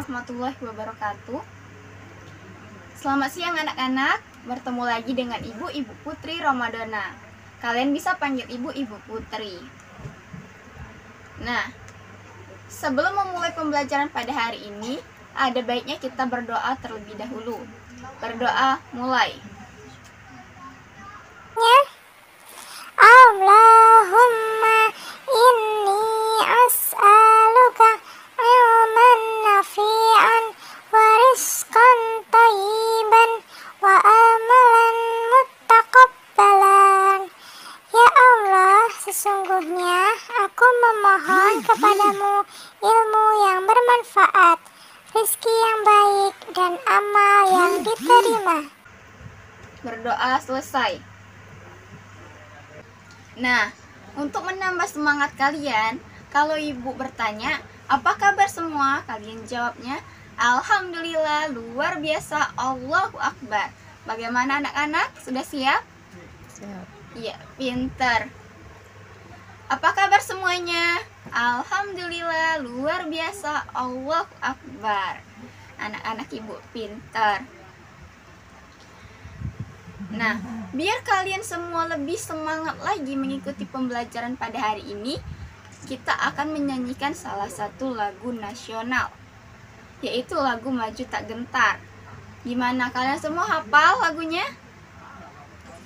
warahmatullahi wabarakatuh. Selamat siang anak-anak, bertemu lagi dengan Ibu Putri Ramadhana. Kalian bisa panggil Ibu Putri. Nah, sebelum memulai pembelajaran pada hari ini, ada baiknya kita berdoa terlebih dahulu. Berdoa, mulai. Allahumma inni as'aluka ilman nafi'an wa rizqan thayyiban wa amalan muttaqabbalan. Ya Allah, sesungguhnya aku memohon kepadamu ilmu yang bermanfaat, rezeki yang baik, dan amal yang diterima. Berdoa selesai. Nah, untuk menambah semangat kalian, kalau ibu bertanya, apa kabar semua? Kalian jawabnya, Alhamdulillah, luar biasa, Allahu Akbar. Bagaimana anak-anak? Sudah siap? Siap. Iya, pinter. Apa kabar semuanya? Alhamdulillah, luar biasa, Allahu Akbar. Anak-anak ibu pinter. Nah, biar kalian semua lebih semangat lagi mengikuti pembelajaran pada hari ini, kita akan menyanyikan salah satu lagu nasional, yaitu lagu Maju Tak Gentar. Gimana, kalian semua hafal lagunya?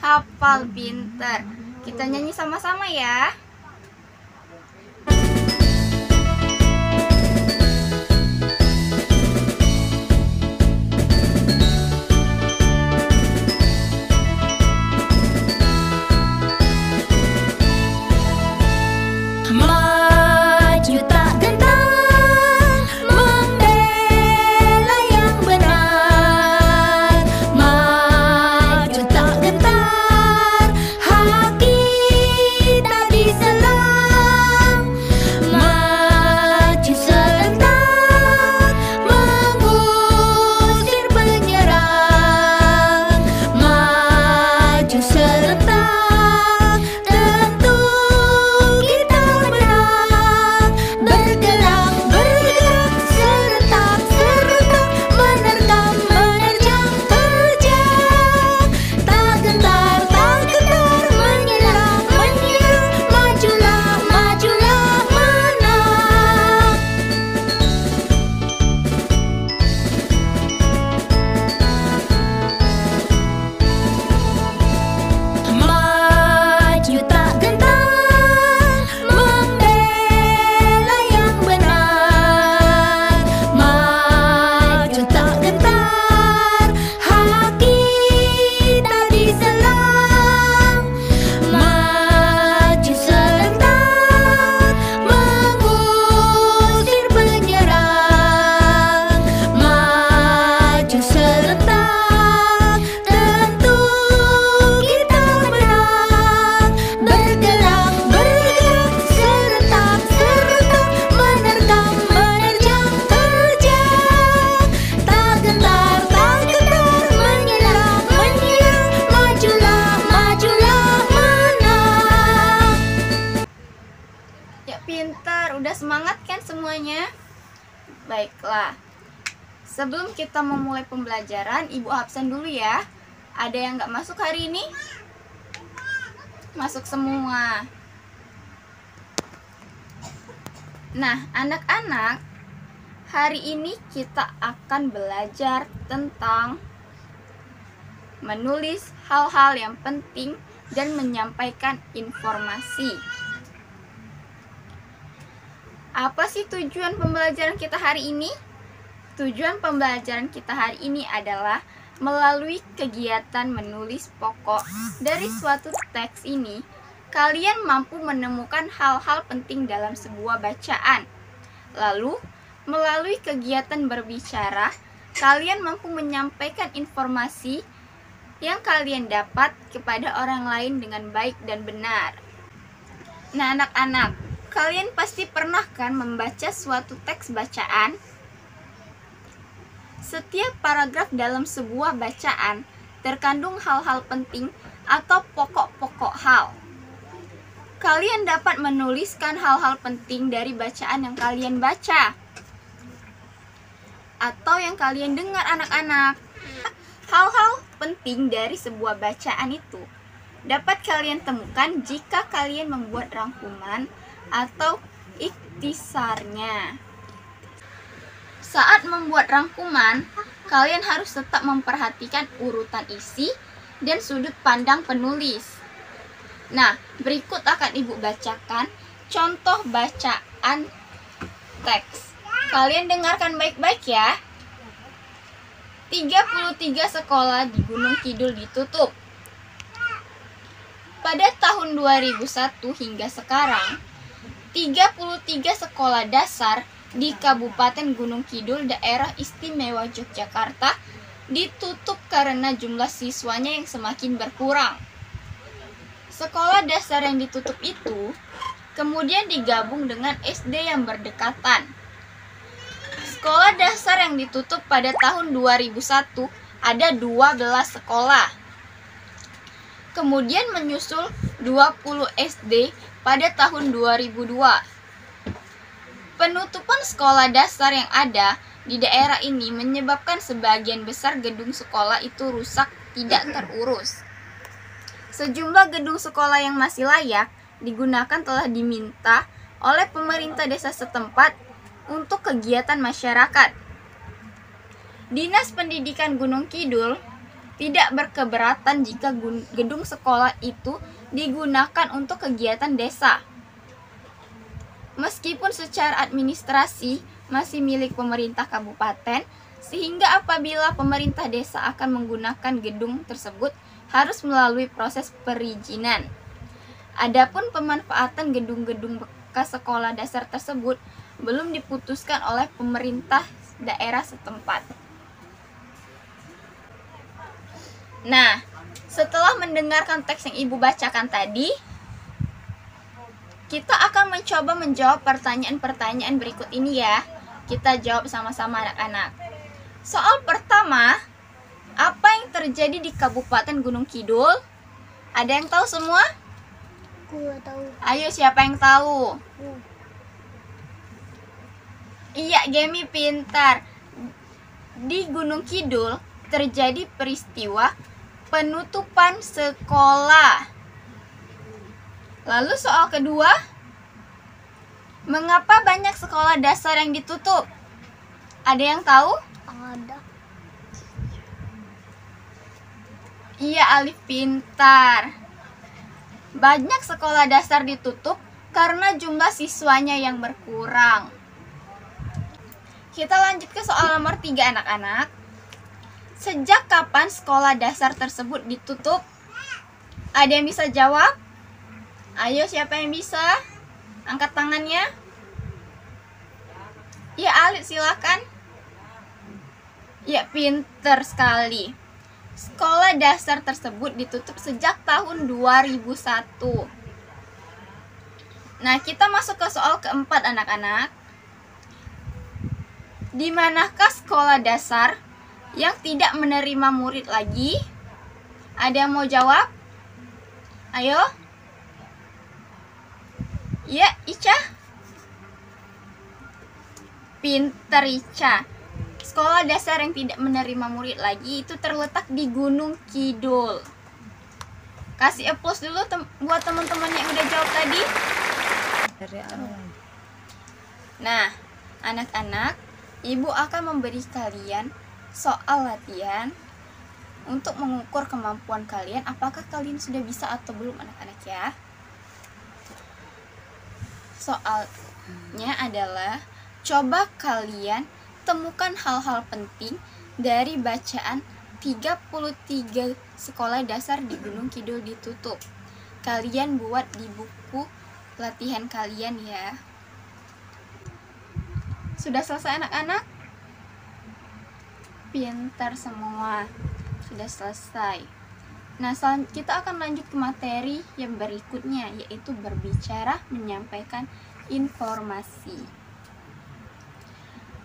Hafal, pinter. Kita nyanyi sama-sama ya. Pintar, udah semangat kan semuanya? Baiklah, sebelum kita memulai pembelajaran, Ibu absen dulu ya. Ada yang nggak masuk hari ini? Masuk semua. Nah, anak-anak, hari ini kita akan belajar tentang menulis hal-hal yang penting dan menyampaikan informasi. Apa sih tujuan pembelajaran kita hari ini? Tujuan pembelajaran kita hari ini adalah melalui kegiatan menulis pokok dari suatu teks ini, kalian mampu menemukan hal-hal penting dalam sebuah bacaan. Lalu, melalui kegiatan berbicara, kalian mampu menyampaikan informasi yang kalian dapat kepada orang lain dengan baik dan benar. Nah, anak-anak, kalian pasti pernah kan membaca suatu teks bacaan? Setiap paragraf dalam sebuah bacaan terkandung hal-hal penting atau pokok-pokok hal. Kalian dapat menuliskan hal-hal penting dari bacaan yang kalian baca. atau yang kalian dengar anak-anak. Hal-hal penting dari sebuah bacaan itu dapat kalian temukan jika kalian membuat rangkuman atau ikhtisarnya. Saat membuat rangkuman, kalian harus tetap memperhatikan urutan isi dan sudut pandang penulis. Nah, berikut akan Ibu bacakan contoh bacaan teks. Kalian dengarkan baik-baik ya. 33 sekolah di Gunung Kidul ditutup. Pada tahun 2001 hingga sekarang, 33 sekolah dasar di Kabupaten Gunung Kidul, Daerah Istimewa Yogyakarta ditutup karena jumlah siswanya yang semakin berkurang. Sekolah dasar yang ditutup itu kemudian digabung dengan SD yang berdekatan. Sekolah dasar yang ditutup pada tahun 2001 ada 12 sekolah. Kemudian menyusul 20 SD pada tahun 2002. Penutupan sekolah dasar yang ada di daerah ini menyebabkan sebagian besar gedung sekolah itu rusak, tidak terurus. Sejumlah gedung sekolah yang masih layak digunakan telah diminta oleh pemerintah desa setempat untuk kegiatan masyarakat. Dinas Pendidikan Gunung Kidul tidak berkeberatan jika gedung sekolah itu digunakan untuk kegiatan desa. Meskipun secara administrasi masih milik pemerintah kabupaten, sehingga apabila pemerintah desa akan menggunakan gedung tersebut harus melalui proses perizinan. Adapun pemanfaatan gedung-gedung bekas sekolah dasar tersebut belum diputuskan oleh pemerintah daerah setempat. Nah, setelah mendengarkan teks yang Ibu bacakan tadi, kita akan mencoba menjawab pertanyaan-pertanyaan berikut ini ya. Kita jawab sama-sama anak-anak. Soal pertama, apa yang terjadi di Kabupaten Gunung Kidul? Ada yang tahu semua? Gua tahu. Ayo, siapa yang tahu? Iya, Gemi pintar. Di Gunung Kidul terjadi peristiwa penutupan sekolah. Lalu soal kedua, mengapa banyak sekolah dasar yang ditutup? Ada yang tahu? Ada. Iya, Alif pintar. Banyak sekolah dasar ditutup karena jumlah siswanya yang berkurang. Kita lanjut ke soal nomor 3 anak-anak. Sejak kapan sekolah dasar tersebut ditutup? Ada yang bisa jawab? Ayo, siapa yang bisa? Angkat tangannya. Ya, Alif silakan. Ya, pinter sekali. Sekolah dasar tersebut ditutup sejak tahun 2001. Nah, kita masuk ke soal keempat anak-anak. Di manakah sekolah dasar yang tidak menerima murid lagi? Ada yang mau jawab? Ayo. Ya, Ica. Pinter Ica. Sekolah dasar yang tidak menerima murid lagi itu terletak di Gunung Kidul. Kasih applause dulu buat teman-teman yang udah jawab tadi. Nah, anak-anak, Ibu akan memberi kalian soal latihan untuk mengukur kemampuan kalian. Apakah kalian sudah bisa atau belum anak-anak ya? Soalnya adalah coba kalian temukan hal-hal penting dari bacaan 33 sekolah dasar di Gunung Kidul ditutup. Kalian buat di buku latihan kalian ya. Sudah selesai anak-anak? Pintar semua. Sudah selesai. Nah, kita akan lanjut ke materi yang berikutnya, yaitu berbicara, menyampaikan informasi.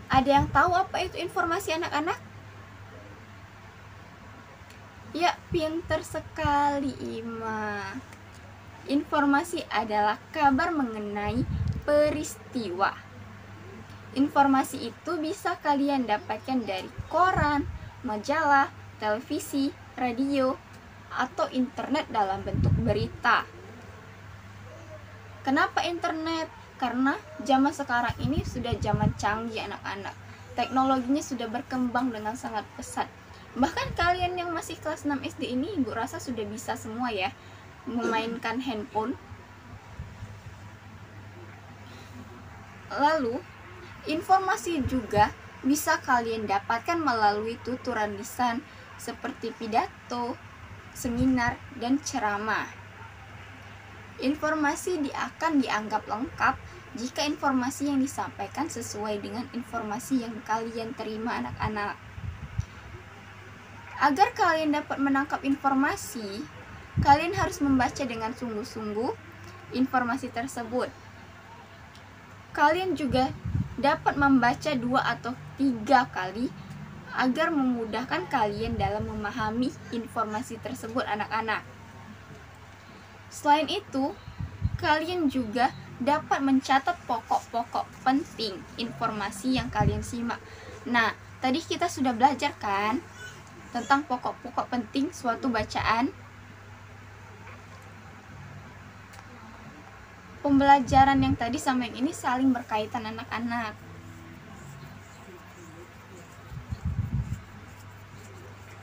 Ada yang tahu apa itu informasi anak-anak? Ya, pintar sekali Ima. Informasi adalah kabar mengenai peristiwa. Informasi itu bisa kalian dapatkan dari koran, majalah, televisi, radio, atau internet dalam bentuk berita. Kenapa internet? Karena zaman sekarang ini sudah zaman canggih anak-anak. Teknologinya sudah berkembang dengan sangat pesat. Bahkan kalian yang masih kelas 6 SD ini, Ibu rasa sudah bisa semua ya memainkan handphone. Lalu, informasi juga bisa kalian dapatkan melalui tuturan lisan seperti pidato, seminar, dan ceramah. Informasi akan dianggap lengkap jika informasi yang disampaikan sesuai dengan informasi yang kalian terima anak-anak. Agar kalian dapat menangkap informasi, kalian harus membaca dengan sungguh-sungguh informasi tersebut. Kalian juga dapat membaca 2 atau 3 kali agar memudahkan kalian dalam memahami informasi tersebut anak-anak. Selain itu, kalian juga dapat mencatat pokok-pokok penting informasi yang kalian simak. Nah, tadi kita sudah belajar kan tentang pokok-pokok penting suatu bacaan. Pembelajaran yang tadi sama yang ini saling berkaitan anak-anak.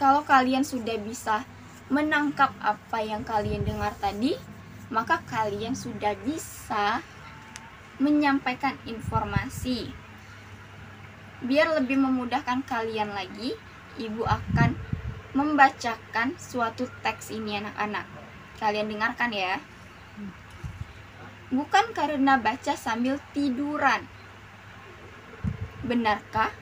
Kalau kalian sudah bisa menangkap apa yang kalian dengar tadi, maka kalian sudah bisa menyampaikan informasi. Biar lebih memudahkan kalian lagi, Ibu akan membacakan suatu teks ini anak-anak. Kalian dengarkan ya. Bukan karena baca sambil tiduran. Benarkah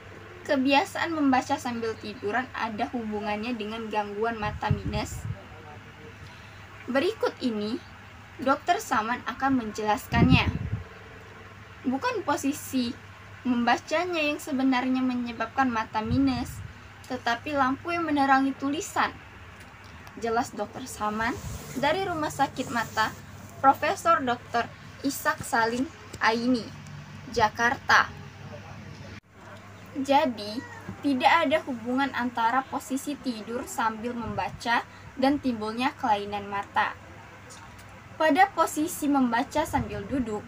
kebiasaan membaca sambil tiduran ada hubungannya dengan gangguan mata minus? Berikut ini, Dr. Saman akan menjelaskannya. Bukan posisi membacanya yang sebenarnya menyebabkan mata minus, tetapi lampu yang menerangi tulisan. Jelas Dr. Saman dari Rumah Sakit Mata Profesor Dr. Ishak Salim Aini, Jakarta. Jadi, tidak ada hubungan antara posisi tidur sambil membaca dan timbulnya kelainan mata. Pada posisi membaca sambil duduk,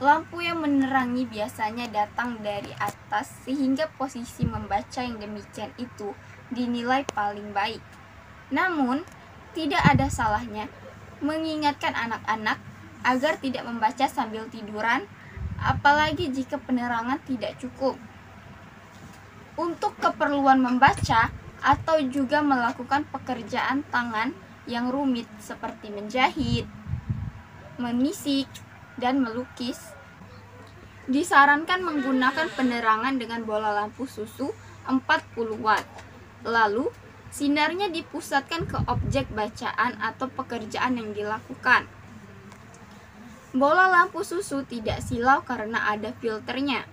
lampu yang menerangi biasanya datang dari atas sehingga posisi membaca yang demikian itu dinilai paling baik. Namun, tidak ada salahnya mengingatkan anak-anak agar tidak membaca sambil tiduran, apalagi jika penerangan tidak cukup. Untuk keperluan membaca atau juga melakukan pekerjaan tangan yang rumit seperti menjahit, menisik, dan melukis, disarankan menggunakan penerangan dengan bola lampu susu 40 watt. Lalu, sinarnya dipusatkan ke objek bacaan atau pekerjaan yang dilakukan. Bola lampu susu tidak silau karena ada filternya,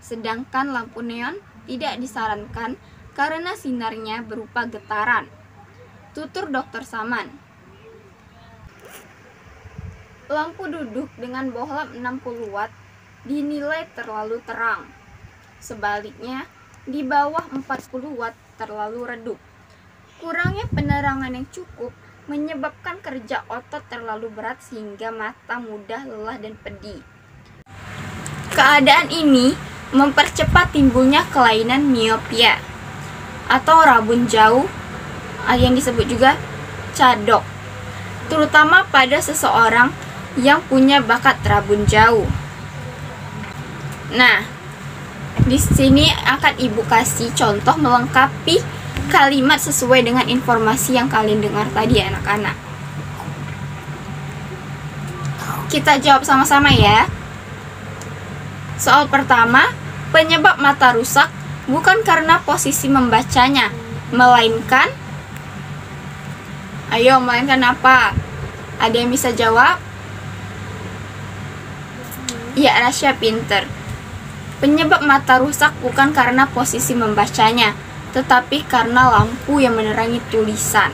sedangkan lampu neon tidak disarankan karena sinarnya berupa getaran. Tutur Dr. Saman. Lampu duduk dengan bohlam 60 watt dinilai terlalu terang. Sebaliknya, di bawah 40 watt terlalu redup. Kurangnya penerangan yang cukup menyebabkan kerja otot terlalu berat sehingga mata mudah lelah dan pedih. Keadaan ini mempercepat timbulnya kelainan miopia atau rabun jauh yang disebut juga cadok, terutama pada seseorang yang punya bakat rabun jauh. Nah, di sini akan Ibu kasih contoh melengkapi kalimat sesuai dengan informasi yang kalian dengar tadi anak-anak. Kita jawab sama-sama ya. Soal pertama, penyebab mata rusak bukan karena posisi membacanya, melainkan apa? Ada yang bisa jawab? Ya, Rasya pinter. Penyebab mata rusak bukan karena posisi membacanya, tetapi karena lampu yang menerangi tulisan.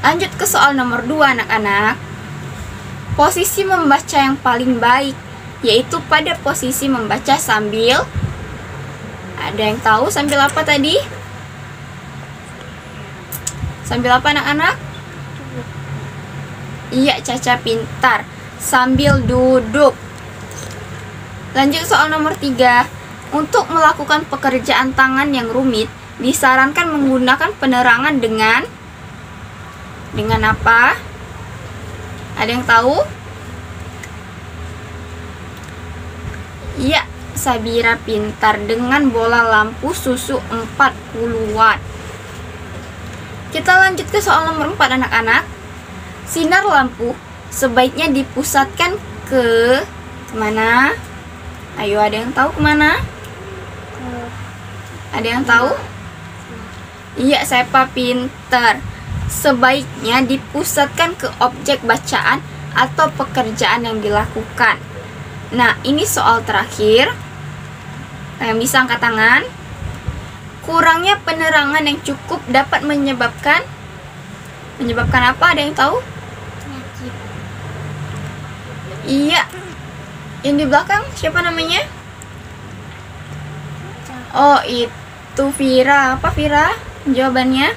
Lanjut ke soal nomor 2 anak-anak. Posisi membaca yang paling baik yaitu pada posisi membaca sambil, ada yang tahu sambil apa tadi? Sambil apa anak-anak? Iya, Caca pintar. Sambil duduk. Lanjut soal nomor 3. Untuk melakukan pekerjaan tangan yang rumit, disarankan menggunakan penerangan dengan apa? Ada yang tahu? Iya, Sabira pintar, dengan bola lampu susu 40 watt. Kita lanjut ke soal nomor 4 anak-anak. Sinar lampu sebaiknya dipusatkan ke mana? Ayo, ada yang tahu kemana? Ada yang tahu? Iya, Sepa pintar. Sebaiknya dipusatkan ke objek bacaan atau pekerjaan yang dilakukan. Nah, ini soal terakhir. Yang bisa angkat tangan. Kurangnya penerangan yang cukup dapat menyebabkan apa? Ada yang tahu? Penyakit. Iya. Yang di belakang siapa namanya? Oh, itu Vira. Apa Vira? Jawabannya?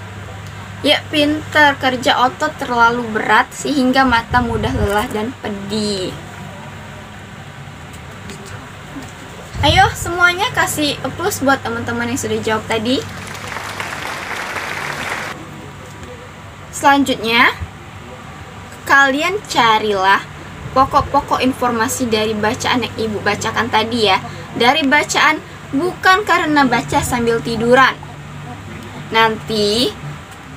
Ya, pintar. Kerja otot terlalu berat sehingga mata mudah lelah dan pedih. Ayo semuanya kasih plus buat teman-teman yang sudah jawab tadi. Selanjutnya, kalian carilah pokok-pokok informasi dari bacaan yang ibu bacakan tadi ya. Dari bacaan, bukan karena baca sambil tiduran. Nanti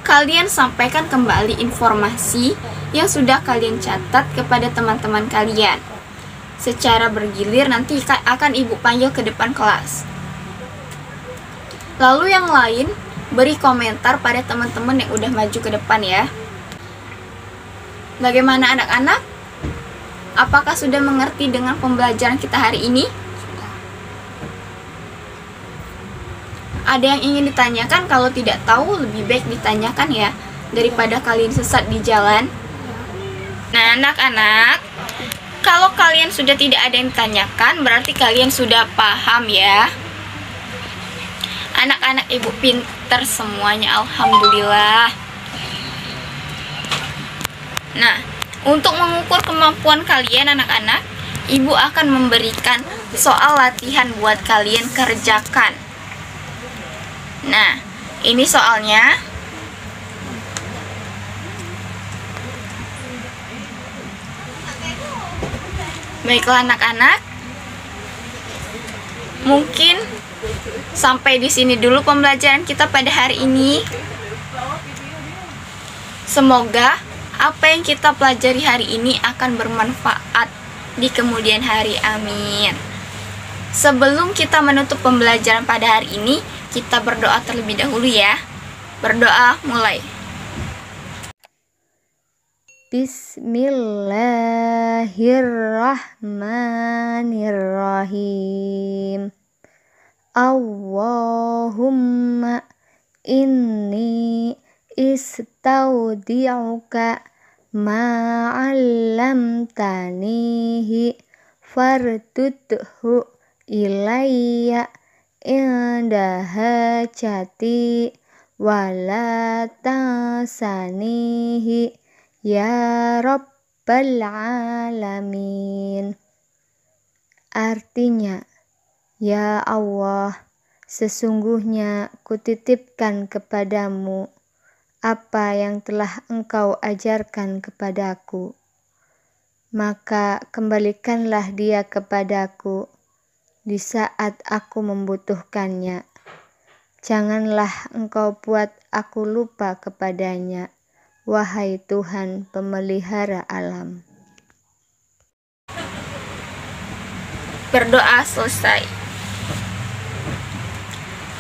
kalian sampaikan kembali informasi yang sudah kalian catat kepada teman-teman kalian. Secara bergilir nanti akan ibu panggil ke depan kelas. Lalu yang lain beri komentar pada teman-teman yang udah maju ke depan ya. Bagaimana anak-anak? Apakah sudah mengerti dengan pembelajaran kita hari ini? Ada yang ingin ditanyakan? Kalau tidak tahu lebih baik ditanyakan ya, daripada kalian sesat di jalan. Nah anak-anak, kalau kalian sudah tidak ada yang ditanyakan, berarti kalian sudah paham ya. Anak-anak ibu pinter semuanya, alhamdulillah. Nah, untuk mengukur kemampuan kalian anak-anak, ibu akan memberikan soal latihan buat kalian kerjakan. Nah, ini soalnya. Baiklah anak-anak, mungkin sampai di sini dulu pembelajaran kita pada hari ini. Semoga apa yang kita pelajari hari ini akan bermanfaat di kemudian hari, amin. Sebelum kita menutup pembelajaran pada hari ini, kita berdoa terlebih dahulu ya. Berdoa, mulai. Bismillahirrahmanirrahim. Allahumma inni istaudi'uka ma'allamtanihi fartudhu ilayya inda hajati wala tasanihi ya Rabbal Alamin. Artinya, ya Allah, sesungguhnya kutitipkan kepadamu apa yang telah Engkau ajarkan kepadaku, maka kembalikanlah dia kepadaku di saat aku membutuhkannya. Janganlah Engkau buat aku lupa kepadanya, wahai Tuhan pemelihara alam. Berdoa selesai.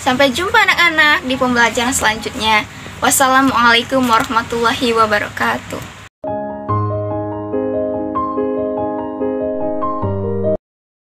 Sampai jumpa anak-anak di pembelajaran selanjutnya. Wassalamualaikum warahmatullahi wabarakatuh.